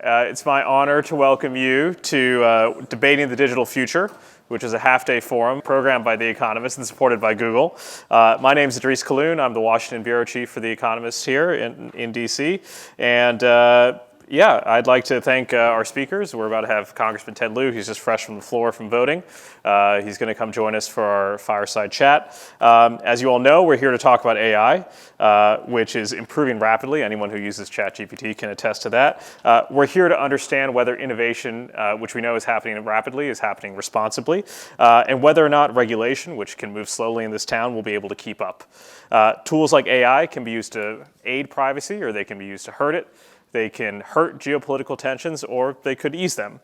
It's my honor to welcome you to Debating the Digital Future, which is a half-day forum programmed by The Economist and supported by Google. My name is Idrees Kahloon. I'm the Washington bureau chief for The Economist here in D.C. And I'd like to thank our speakers. We're about to have Congressman Ted Lieu. He's just fresh from the floor from voting. He's going to come join us for our fireside chat. As you all know, we're here to talk about AI, which is improving rapidly. Anyone who uses ChatGPT can attest to that. We're here to understand whether innovation, which we know is happening rapidly, is happening responsibly, and whether or not regulation, which can move slowly in this town, will be able to keep up. Tools like AI can be used to aid privacy, or they can be used to hurt it. They can hurt geopolitical tensions, or they could ease them.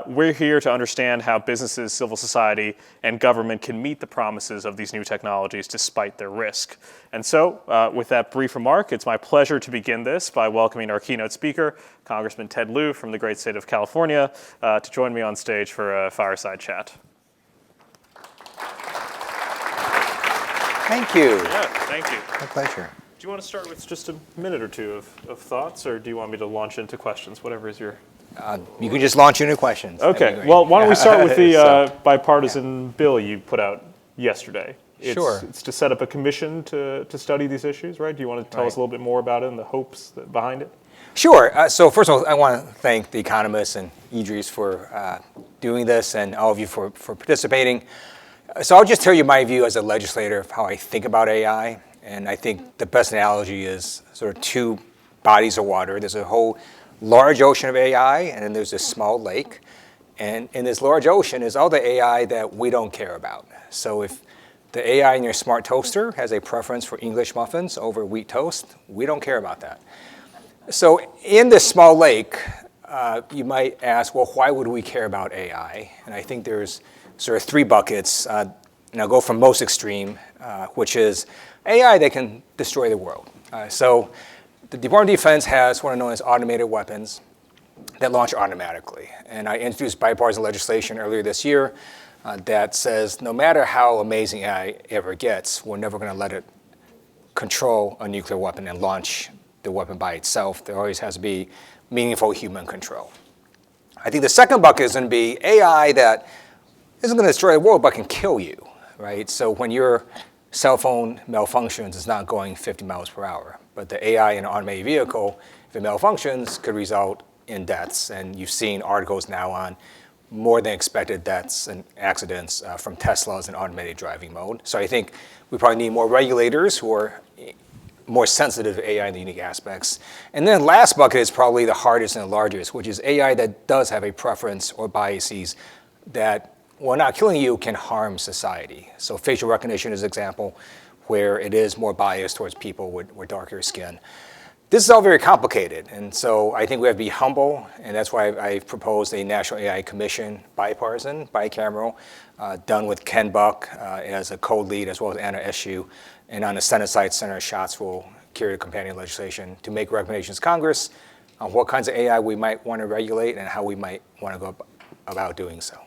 We're here to understand how businesses, civil society, and government can meet the promises of these new technologies despite their risk. And so, with that brief remark, it's my pleasure to begin this by welcoming our keynote speaker, Congressman Ted Lieu from the great state of California, to join me on stage for a fireside chat. Thank you. Yeah, thank you. My pleasure. Do you want to start with just a minute or two of thoughts, or do you want me to launch into questions? Whatever is your... You can just launch into questions. Okay. Well, why don't we start with the bipartisan bill you put out yesterday? Sure. It's to set up a commission to study these issues, right? Do you want to tell us a little bit more about it and the hopes behind it? Sure. So first of all, I want to thank The Economist and Idrees for doing this, and all of you for participating. So I'll just tell you my view as a legislator of how I think about AI. And I think the best analogy is sort of two bodies of water. There's a whole large ocean of AI, and then there's this small lake. And in this large ocean is all the AI that we don't care about. So if the AI in your smart toaster has a preference for English muffins over wheat toast, we don't care about that. So in this small lake, you might ask, well, why would we care about AI? And I think there's sort of three buckets. And I'll go from most extreme, which is AI that can destroy the world. So the Department of Defense has what are known as automated weapons that launch automatically. And I introduced bipartisan legislation earlier this year that says no matter how amazing AI ever gets, we're never going to let it control a nuclear weapon and launch the weapon by itself. There always has to be meaningful human control. I think the second bucket is going to be AI that isn't going to destroy the world but can kill you, right? So when your cell phone malfunctions, it's not going 50 miles per hour. But the AI in an automated vehicle, if it malfunctions, could result in deaths. And you've seen articles now on more than expected deaths and accidents from Teslas in automated driving mode. So I think we probably need more regulators who are more sensitive to AI and the unique aspects. And then last bucket is probably the hardest and the largest, which is AI that does have a preference or biases that, while not killing you, can harm society. So facial recognition is an example where it is more biased towards people with darker skin. This is all very complicated, and so I think we have to be humble, and that's why I've proposed a National AI Commission, bipartisan, bicameral, done with Ken Buck as a co-lead, as well as Anna Eshoo. And on the Senate side, Senator Schatz will carry the companion legislation to make recommendations to Congress on what kinds of AI we might want to regulate and how we might want to go about doing so.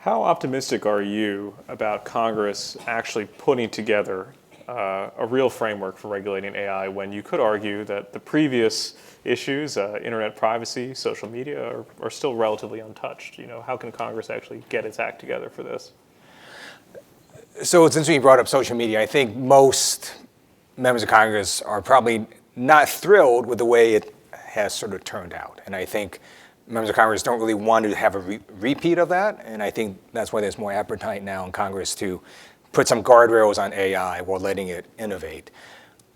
How optimistic are you about Congress actually putting together a real framework for regulating AI when you could argue that the previous issues, internet privacy, social media, are still relatively untouched? You know, how can Congress actually get its act together for this? So it's interesting you brought up social media. I think most members of Congress are probably not thrilled with the way it has sort of turned out. And I think members of Congress don't really want to have a repeat of that, and I think that's why there's more appetite now in Congress to put some guardrails on AI while letting it innovate.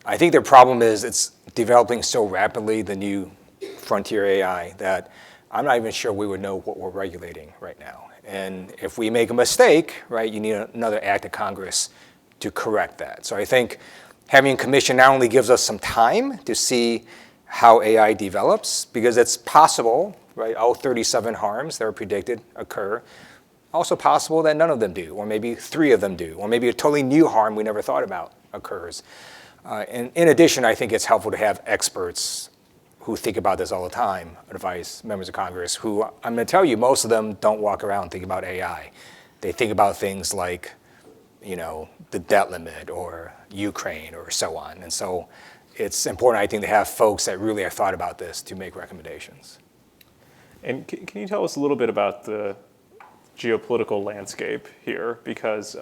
I think their problem is it's developing so rapidly, the new frontier AI, that I'm not even sure we would know what we're regulating right now. And if we make a mistake, right, you need another act of Congress to correct that. So I think having a commission not only gives us some time to see how AI develops, because it's possible, right, all 37 harms that are predicted occur. Also possible that none of them do, or maybe 3 of them do, or maybe a totally new harm we never thought about occurs. And in addition, I think it's helpful to have experts who think about this all the time advise members of Congress who, I'm going to tell you, most of them don't walk around thinking about AI. They think about things like, you know, the debt limit or Ukraine or so on. And so it's important, I think, to have folks that really have thought about this to make recommendations. And can you tell us a little bit about the geopolitical landscape here? Because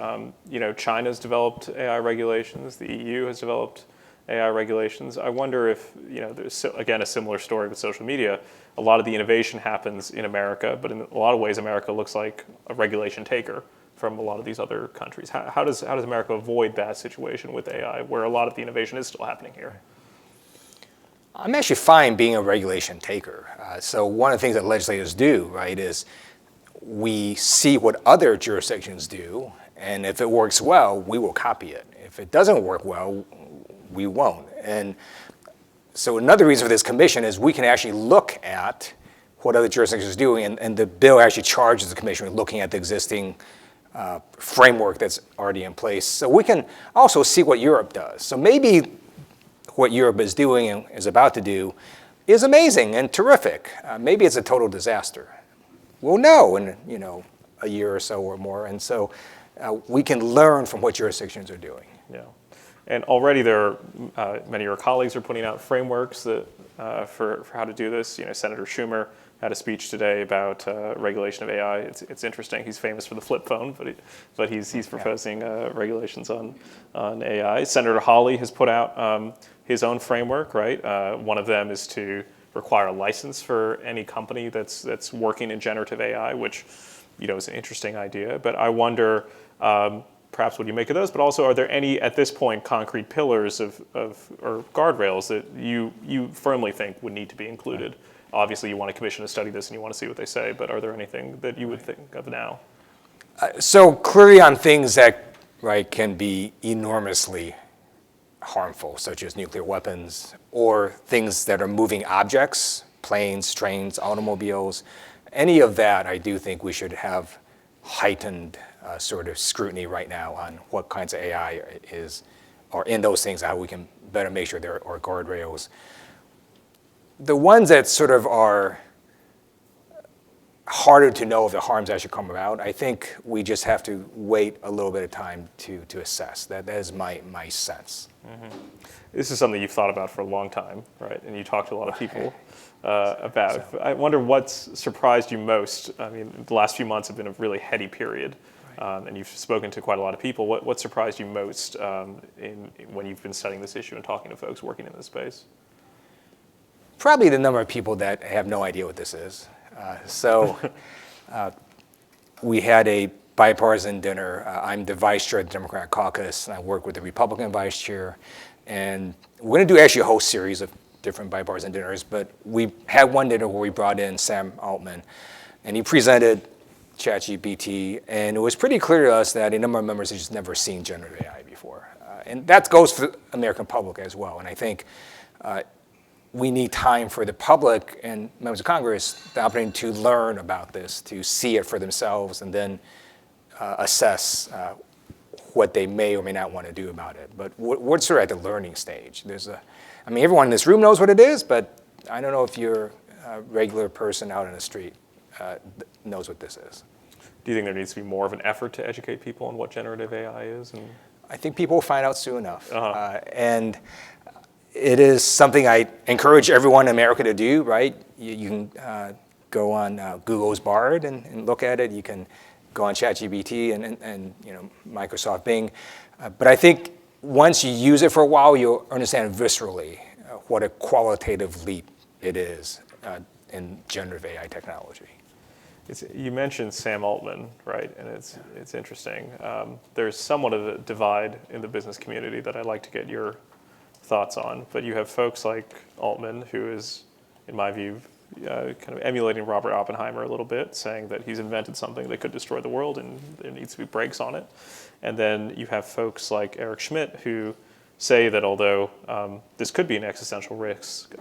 China's developed AI regulations, the EU has developed AI regulations. I wonder if there's again a similar story with social media. A lot of the innovation happens in America, but in a lot of ways, America looks like a regulation taker from a lot of these other countries. How does America avoid that situation with AI, where a lot of the innovation is still happening here? I'm actually fine being a regulation taker. So one of the things that legislators do, right, is we see what other jurisdictions do, and if it works well, we will copy it. If it doesn't work well, we won't. And so another reason for this commission is we can actually look at what other jurisdictions are doing, and the bill actually charges the commission with looking at the existing framework that's already in place. So we can also see what Europe does. So maybe what Europe is doing and is about to do is amazing and terrific. Maybe it's a total disaster. We'll know in a year or so or more, and so we can learn from what jurisdictions are doing. Yeah, and already there are many of your colleagues are putting out frameworks that for how to do this. Senator Schumer had a speech today about regulation of AI. It's interesting. He's famous for the flip phone, but he's proposing regulations on AI. Senator Hawley has put out his own framework. Right, one of them is to require a license for any company that's working in generative AI, which is an interesting idea. But I wonder, perhaps what do you make of those? But also, are there any at this point concrete pillars or guardrails that you firmly think would need to be included? Right. Obviously, you want a commission to study this and you want to see what they say. But are there anything that you would think of now? So clearly, on things that can be enormously harmful, such as nuclear weapons, or things that are moving objects, planes, trains, automobiles, any of that, I do think we should have heightened sort of scrutiny right now on what kinds of AI are in those things, how we can better make sure there are guardrails. The ones that sort of are harder to know if the harms actually come about, I think we just have to wait a little bit of time to assess. That is my sense. Mm-hmm. This is something you've thought about for a long time, right? And you talk to a lot of people about. I wonder what's surprised you most. I mean, the last few months have been a really heady period, and you've spoken to quite a lot of people. What surprised you most when you've been studying this issue and talking to folks working in this space? Probably the number of people that have no idea what this is. We had a bipartisan dinner. I'm the vice chair of the Democratic caucus, and I work with the Republican vice chair. And we're going to do actually a whole series of different bipartisan dinners, but we had one dinner where we brought in Sam Altman, and he presented ChatGPT, and it was pretty clear to us that a number of members had just never seen generative AI before. And that goes for the American public as well. And I think we need time for the public and members of Congress the opportunity to learn about this, to see it for themselves, and then assess what they may or may not want to do about it. But we're sort of at the learning stage. Everyone in this room knows what it is, but I don't know if you're a regular person out in the street knows what this is. Do you think there needs to be more of an effort to educate people on what generative AI is? I think people will find out soon enough. And it is something I encourage everyone in America to do, right? You can go on Google's Bard and look at it. You can go on ChatGPT and Microsoft Bing. But I think once you use it for a while, you'll understand viscerally what a qualitative leap it is in generative AI technology. You mentioned Sam Altman, right? And it's interesting. There's somewhat of a divide in the business community that I'd like to get your thoughts on. But you have folks like Altman, who is, in my view, kind of emulating Robert Oppenheimer a little bit, saying that he's invented something that could destroy the world and there needs to be brakes on it. And then you have folks like Eric Schmidt, who say that although this could be an existential risk,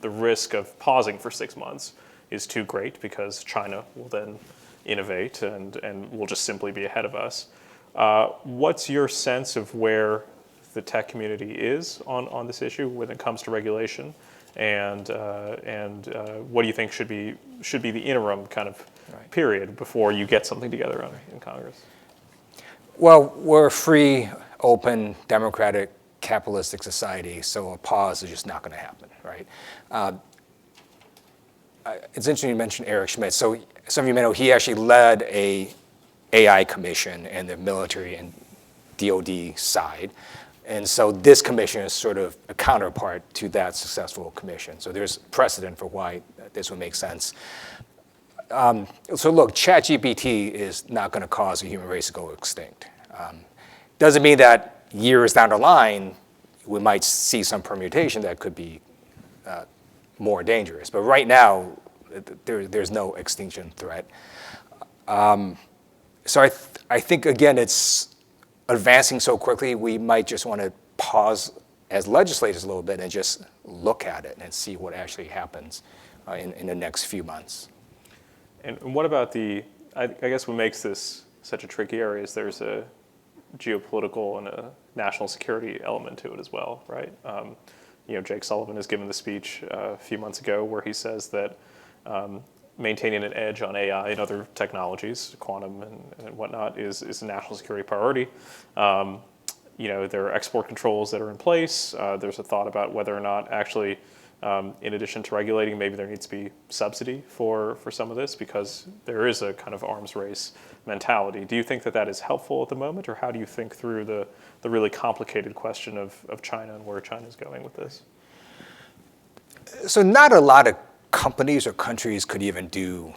the risk of pausing for 6 months is too great because China will then innovate and will just simply be ahead of us. What's your sense of where the tech community is on this issue when it comes to regulation, and what do you think should be the interim kind of period before you get something together in Congress? Well, we're a free, open, democratic, capitalistic society, so a pause is just not going to happen, right? it's interesting you mentioned Eric Schmidt. So some of you may know he actually led a AI commission in the military and DoD side. And so this commission is sort of a counterpart to that successful commission. So there's precedent for why this would make sense. So look, ChatGPT is not going to cause the human race to go extinct. Doesn't mean that years down the line, we might see some permutation that could be more dangerous. But right now, there's no extinction threat. So I think, again, it's advancing so quickly, we might just want to pause as legislators a little bit and just look at it and see what actually happens in the next few months. And what about I guess what makes this such a tricky area is there's a geopolitical and a national security element to it as well, right? Jake Sullivan has given the speech a few months ago where he says that maintaining an edge on AI and other technologies, quantum and whatnot, is a national security priority. There are export controls that are in place. There's a thought about whether or not actually, in addition to regulating, maybe there needs to be subsidy for some of this because there is a kind of arms race mentality. Do you think that is helpful at the moment, or how do you think through the really complicated question of China and where China is going with this? So not a lot of companies or countries could even do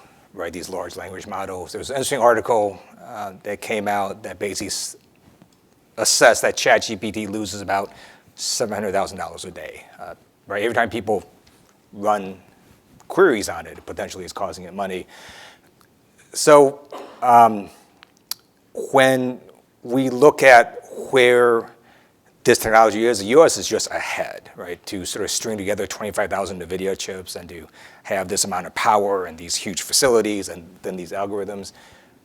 these large language models. There was an interesting article that came out that basically assessed that ChatGPT loses about $700,000 a day. Every time people run queries on it, potentially is causing it money. So when we look at where this technology is, the U.S. is just ahead, to sort of string together 25,000 NVIDIA chips and to have this amount of power and these huge facilities and then these algorithms.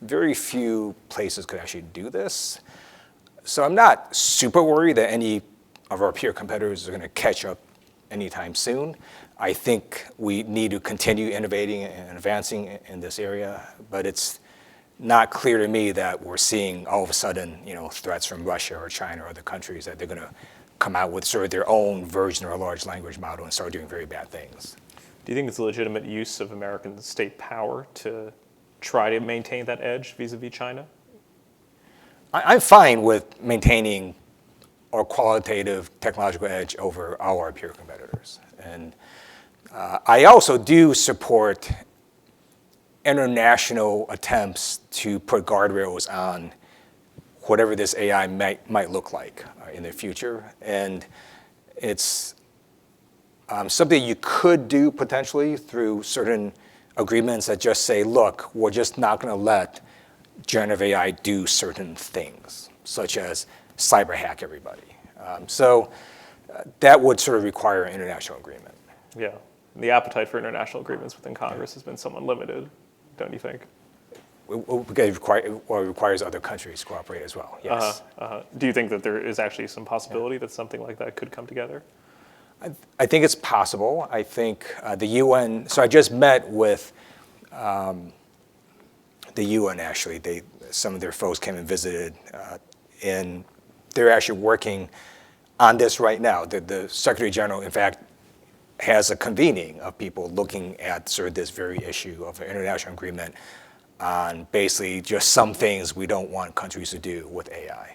Very few places could actually do this. So I'm not super worried that any of our peer competitors are going to catch up anytime soon. I think we need to continue innovating and advancing in this area, but it's not clear to me that we're seeing all of a sudden, threats from Russia or China or other countries that they're going to come out with sort of their own version of a large language model and start doing very bad things. Do you think it's a legitimate use of American state power to try to maintain that edge vis-a-vis China? I'm fine with maintaining our qualitative technological edge over all our peer competitors. And I also do support international attempts to put guardrails on whatever this AI might look like in the future. And it's something you could do potentially through certain agreements that just say, look, we're just not going to let generative AI do certain things, such as cyber hack everybody. So that would sort of require an international agreement. Yeah. The appetite for international agreements within Congress has been somewhat limited, don't you think? It requires other countries to cooperate as well, yes. Do you think that there is actually some possibility that something like that could come together? I think it's possible. I think the UN, so I just met with the UN actually. Some of their folks came and visited, and they're actually working on this right now. The Secretary General, in fact, has a convening of people looking at sort of this very issue of an international agreement on basically just some things we don't want countries to do with AI.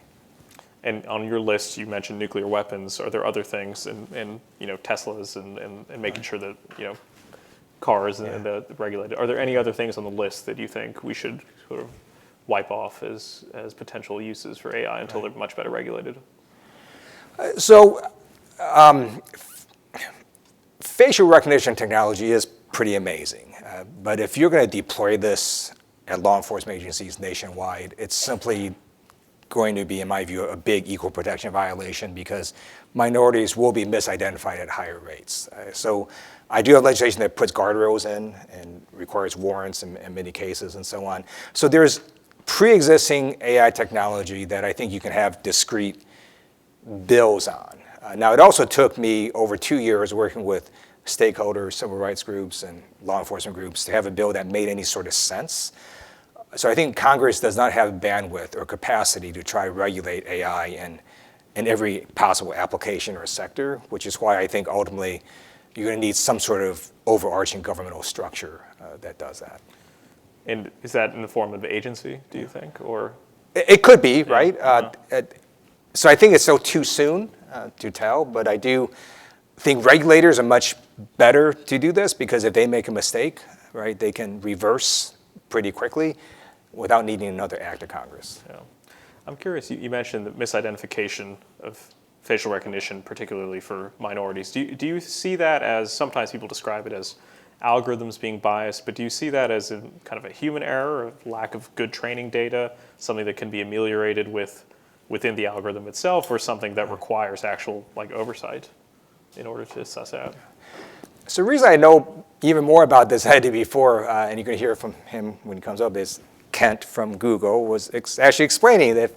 And on your list, you mentioned nuclear weapons. Are there other things in Teslas and making sure that cars and the regulated? Are there any other things on the list that you think we should sort of wipe off as potential uses for AI until they're much better regulated? So facial recognition technology is pretty amazing. But if you're going to deploy this at law enforcement agencies nationwide, it's simply going to be, in my view, a big equal protection violation because minorities will be misidentified at higher rates. So I do have legislation that puts guardrails in and requires warrants in many cases and so on. So there's pre-existing AI technology that I think you can have discrete bills on. Now, it also took me over 2 years working with stakeholders, civil rights groups, and law enforcement groups to have a bill that made any sort of sense. So I think Congress does not have bandwidth or capacity to try to regulate AI in every possible application or sector, which is why I think ultimately you're going to need some sort of overarching governmental structure that does that. And is that in the form of agency, do you think, or? It could be, right? So I think it's still too soon to tell, but I do think regulators are much better to do this because if they make a mistake, right, they can reverse pretty quickly without needing another act of Congress. Yeah. I'm curious, you mentioned the misidentification of facial recognition, particularly for minorities. Do you see that as, sometimes people describe it as algorithms being biased, but do you see that as a kind of a human error, a lack of good training data, something that can be ameliorated within the algorithm itself, or something that requires actual oversight in order to suss out? So the reason I know even more about this than I did before, and you're going to hear from him when he comes up, is Kent from Google was actually explaining that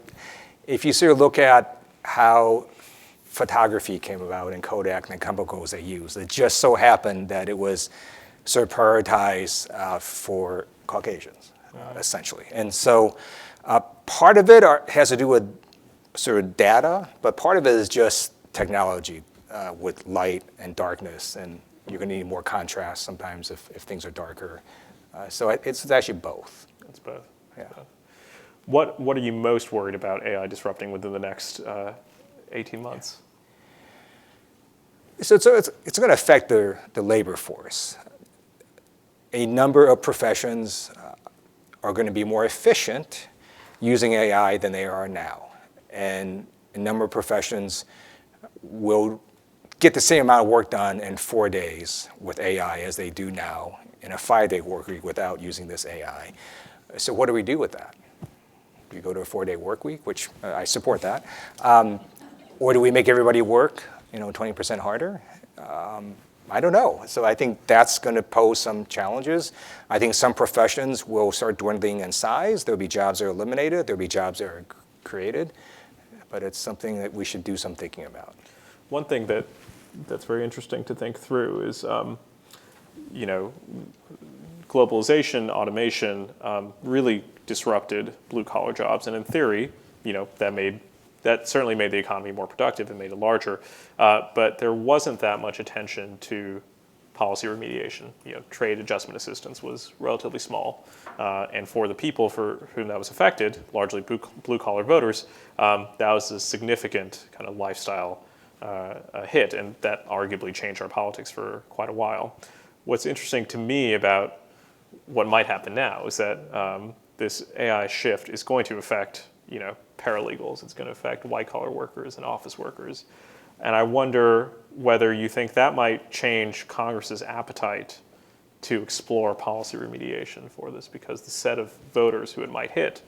if you sort of look at how photography came about in Kodak and the chemicals they used, it just so happened that it was sort of prioritized for Caucasians, essentially. And so part of it has to do with sort of data, but part of it is just technology with light and darkness, and you're going to need more contrast sometimes if things are darker. So it's actually both. It's both. Yeah. What are you most worried about AI disrupting within the next 18 months? So it's going to affect the labor force. A number of professions are going to be more efficient using AI than they are now. And a number of professions will get the same amount of work done in 4 days with AI as they do now in a 5-day work week without using this AI. So what do we do with that? Do we go to a 4-day work week, which I support that? Or do we make everybody work 20% harder? I don't know. So I think that's going to pose some challenges. I think some professions will start dwindling in size. There'll be jobs that are eliminated. There'll be jobs that are created. But it's something that we should do some thinking about. One thing that's very interesting to think through is, globalization, automation really disrupted blue-collar jobs, and in theory, that certainly made the economy more productive and made it larger. But there wasn't that much attention to policy remediation. Trade adjustment assistance was relatively small, and for the people for whom that was affected, largely blue-collar voters, that was a significant kind of lifestyle hit, and that arguably changed our politics for quite a while. What's interesting to me about what might happen now is that this AI shift is going to affect, paralegals. It's going to affect white-collar workers and office workers. And I wonder whether you think that might change Congress's appetite to explore policy remediation for this, because the set of voters who it might hit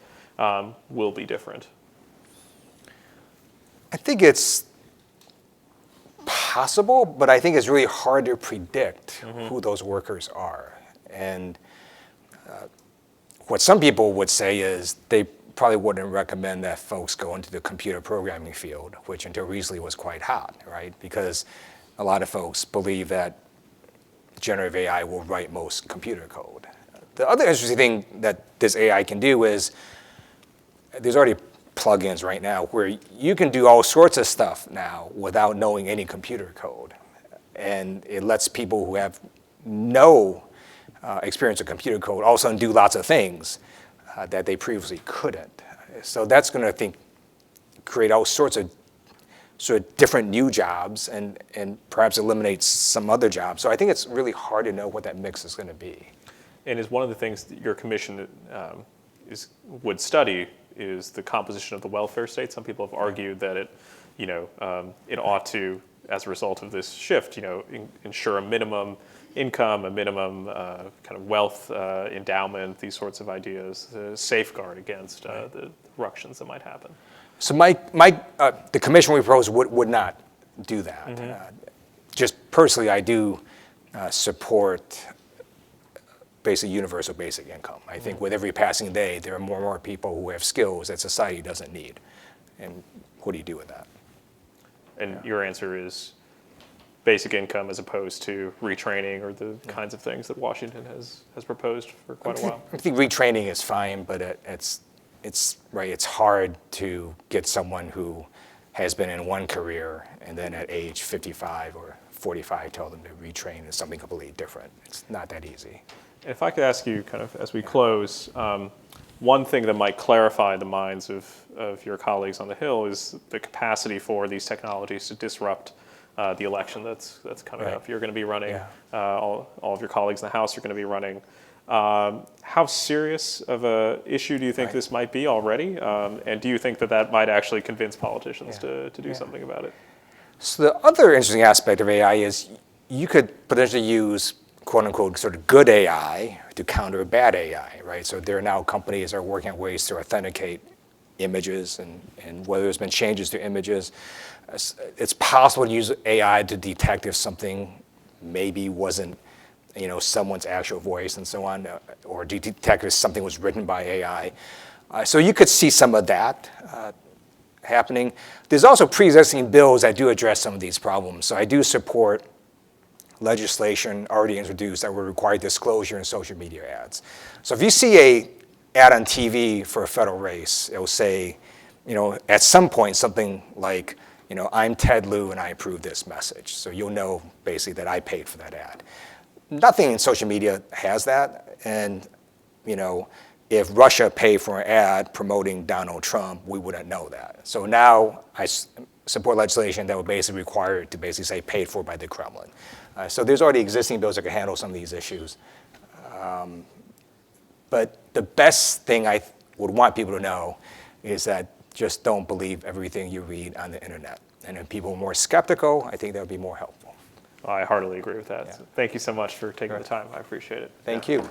will be different. I think it's possible, but I think it's really hard to predict who those workers are. And what some people would say is they probably wouldn't recommend that folks go into the computer programming field, which until recently was quite hot, right? Because a lot of folks believe that generative AI will write most computer code. The other interesting thing that this AI can do is there's already plugins right now where you can do all sorts of stuff now without knowing any computer code. And it lets people who have no experience with computer code all of a sudden do lots of things that they previously couldn't. So that's going to, I think, create all sorts of sort of different new jobs and perhaps eliminate some other jobs. So I think it's really hard to know what that mix is going to be. And is one of the things that your commission would study is the composition of the welfare state. Some people have argued that it ought to, as a result of this shift, ensure a minimum income, a minimum kind of wealth endowment, these sorts of ideas, safeguard against the ructions that might happen. So the commission we propose would not do that. Just personally, I do support basically universal basic income. I think with every passing day, there are more and more people who have skills that society doesn't need. And what do you do with that? And your answer is basic income as opposed to retraining or the kinds of things that Washington has proposed for quite a while? I think retraining is fine, but it's hard to get someone who has been in one career and then at age 55 or 45 tell them to retrain in something completely different. It's not that easy. If I could ask you, kind of as we close, one thing that might clarify the minds of your colleagues on the Hill is the capacity for these technologies to disrupt the election that's coming up. You're going to be running, all of your colleagues in the House are going to be running. How serious of a issue do you think this might be already? And do you think that might actually convince politicians to do something about it? So the other interesting aspect of AI is you could potentially use quote unquote sort of good AI to counter bad AI, right? So there are now companies that are working on ways to authenticate images and whether there's been changes to images. It's possible to use AI to detect if something maybe wasn't someone's actual voice and so on, or detect if something was written by AI. So you could see some of that happening. There's also pre-existing bills that do address some of these problems. So I do support legislation already introduced that would require disclosure in social media ads. So if you see an ad on TV for a federal race, it will say, at some point something like, I'm Ted Lieu and I approve this message. So you'll know basically that I paid for that ad. Nothing in social media has that. And, if Russia paid for an ad promoting Donald Trump, we wouldn't know that. So now I support legislation that would basically require it to basically say paid for by the Kremlin. So there's already existing bills that can handle some of these issues. But the best thing I would want people to know is that just don't believe everything you read on the internet. And if people are more skeptical, I think that would be more helpful. I heartily agree with that. So thank you so much for taking the time. I appreciate it. Thank you.